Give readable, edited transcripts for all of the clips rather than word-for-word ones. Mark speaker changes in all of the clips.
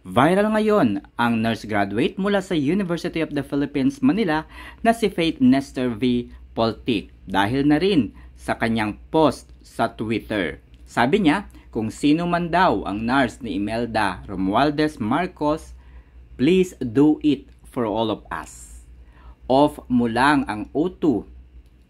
Speaker 1: Viral ngayon ang nurse graduate mula sa University of the Philippines, Manila na si Faith Nestor V. Poltic dahil na rin sa kanyang post sa Twitter. Sabi niya, kung sino man daw ang nurse ni Imelda Romualdez Marcos, please do it for all of us. Off mo lang ang O2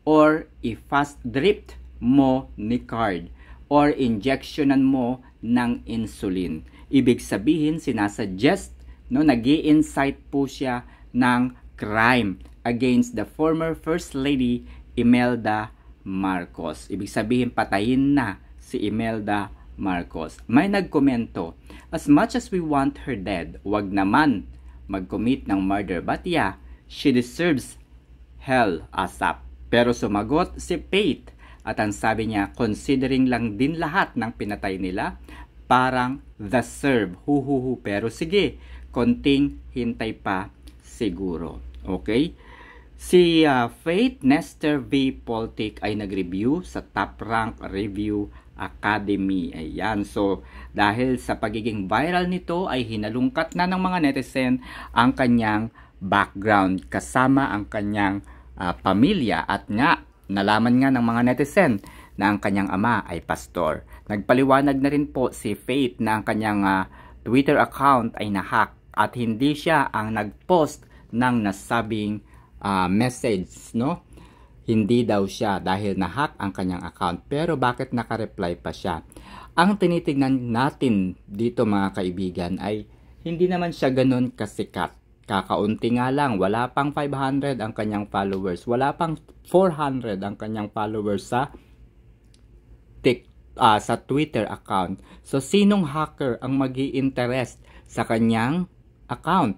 Speaker 1: or i-fast drip mo ni card or injectionan mo ng insulin. Ibig sabihin, sinasuggest, nag-i-incite po siya ng crime against the former First Lady Imelda Marcos. Ibig sabihin, patayin na si Imelda Marcos. May nagkomento, as much as we want her dead, wag naman mag-commit ng murder. But yeah, she deserves hell ASAP. Pero sumagot si Faith at ang sabi niya, considering lang din lahat ng pinatay nila, parang deserve, pero sige, konting hintay pa siguro. Okay? Si Faith Nestor V. Poltic ay nag-review sa Top Rank Review Academy. Ayan. So, dahil sa pagiging viral nito ay hinalungkat na ng mga netizen ang kanyang background kasama ang kanyang pamilya at nga nalaman nga ng mga netizen na ang kanyang ama ay pastor. Nagpaliwanag na rin po si Faith na ang kanyang Twitter account ay nahack at hindi siya ang nagpost ng nasabing message, no? Hindi daw siya dahil nahack ang kanyang account. Pero bakit nakareply pa siya? Ang tinitignan natin dito mga kaibigan ay hindi naman siya ganun kasikat. Kakaunti nga lang, wala pang 500 ang kanyang followers, wala pang 400 ang kanyang followers sa Twitter account. So sinong hacker ang magi-interest sa kanyang account,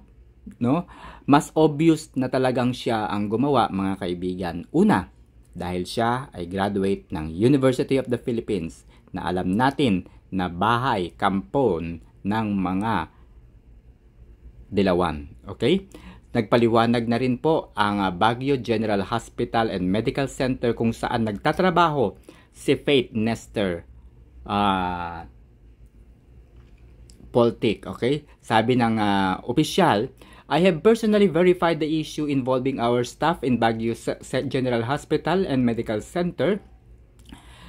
Speaker 1: no? Mas obvious na talagang siya ang gumawa mga kaibigan. Una, dahil siya ay graduate ng University of the Philippines na alam natin na bahay, kampon ng mga dilawan. Okay? Nagpaliwanag na rin po ang Baguio General Hospital and Medical Center kung saan nagtatrabaho si Faith Nestor Poltic. Okay? Sabi ng opisyal, I have personally verified the issue involving our staff in Baguio General Hospital and Medical Center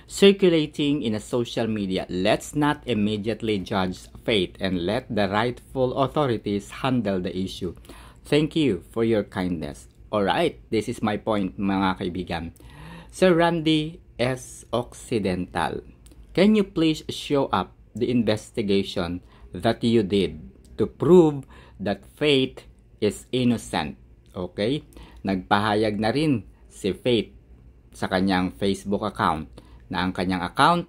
Speaker 1: circulating in a social media. Let's not immediately judge Faith and let the rightful authorities handle the issue. Thank you for your kindness. Alright, this is my point mga kaibigan. Sir Randy S. Occidental, can you please show up the investigation that you did to prove that Faith is innocent? Okay? Nagpahayag na rin si Faith sa kanyang Facebook account na ang kanyang account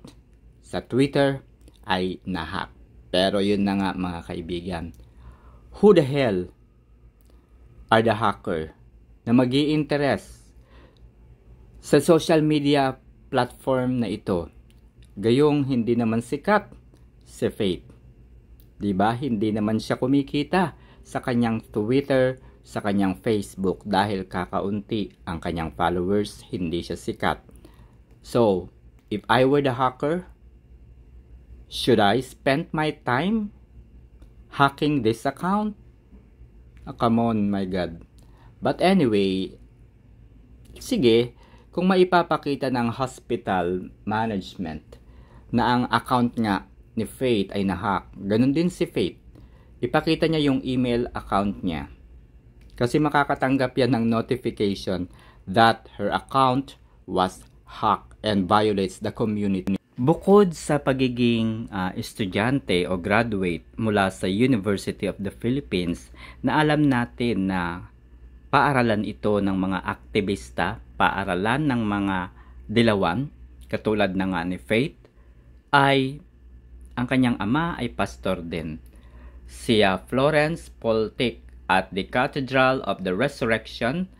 Speaker 1: sa Twitter ay nahack. Pero yun na nga mga kaibigan. Who the hell are the hacker na magi-interest sa social media platform na ito? Gayong hindi naman sikat si Faith. Diba? Hindi naman siya kumikita sa kanyang Twitter, sa kanyang Facebook dahil kakaunti ang kanyang followers, hindi siya sikat. So, if I were the hacker, should I spend my time hacking this account? Come on, my God. But anyway, sige, kung maipapakita ng hospital management na ang account nga ni Faith ay nahack, ganun din si Faith, ipakita niya yung email account niya. Kasi makakatanggap yan ng notification that her account was hacked and violates the community. Bukod sa pagiging estudyante o graduate mula sa University of the Philippines, na alam natin na paaralan ito ng mga aktivista, paaralan ng mga dilawan, katulad na nga ni Faith, ay ang kanyang ama ay pastor din. Si Florence Poltic at the Cathedral of the Resurrection,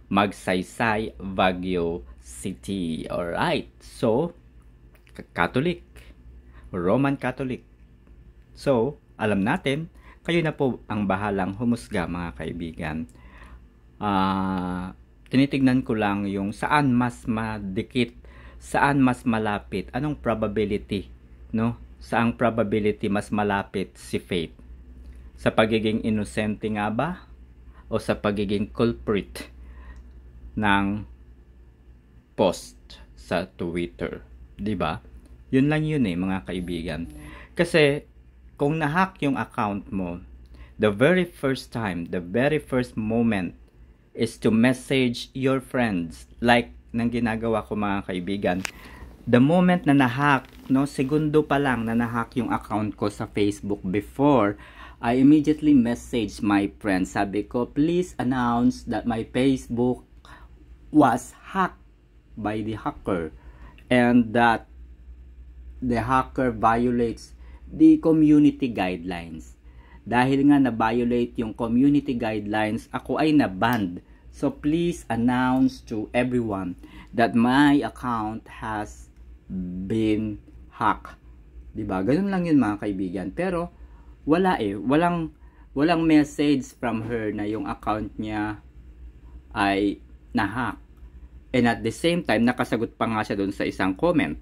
Speaker 1: Magsaysay, Baguio City. Alright, so Catholic, Roman Catholic. So, alam natin, kayo na po ang bahalang humusga mga kaibigan. Tinitignan ko lang yung saan mas madikit, saan mas malapit, anong probability, no? Saang probability mas malapit si Faith Sa pagiging inosente nga ba? O sa pagiging culprit ng post sa Twitter? 'Di ba? Yun lang yun mga kaibigan. Kasi kung na-hack yung account mo, the very first time, the very first moment is to message your friends, like nang ginagawa ko mga kaibigan. The moment na na-hack, no, segundo pa lang na na-hack yung account ko sa Facebook before, I immediately message my friends. Sabi ko, please announce that my Facebook was hacked by the hacker and that the hacker violates the community guidelines. Dahil nga na-violate yung community guidelines, ako ay na-banned. So please announce to everyone that my account has been hacked. Diba? Ganun lang yun mga kaibigan. Pero wala walang message from her na yung account niya ay na-hack. And at the same time, nakasagot pa nga siya doon sa isang comment.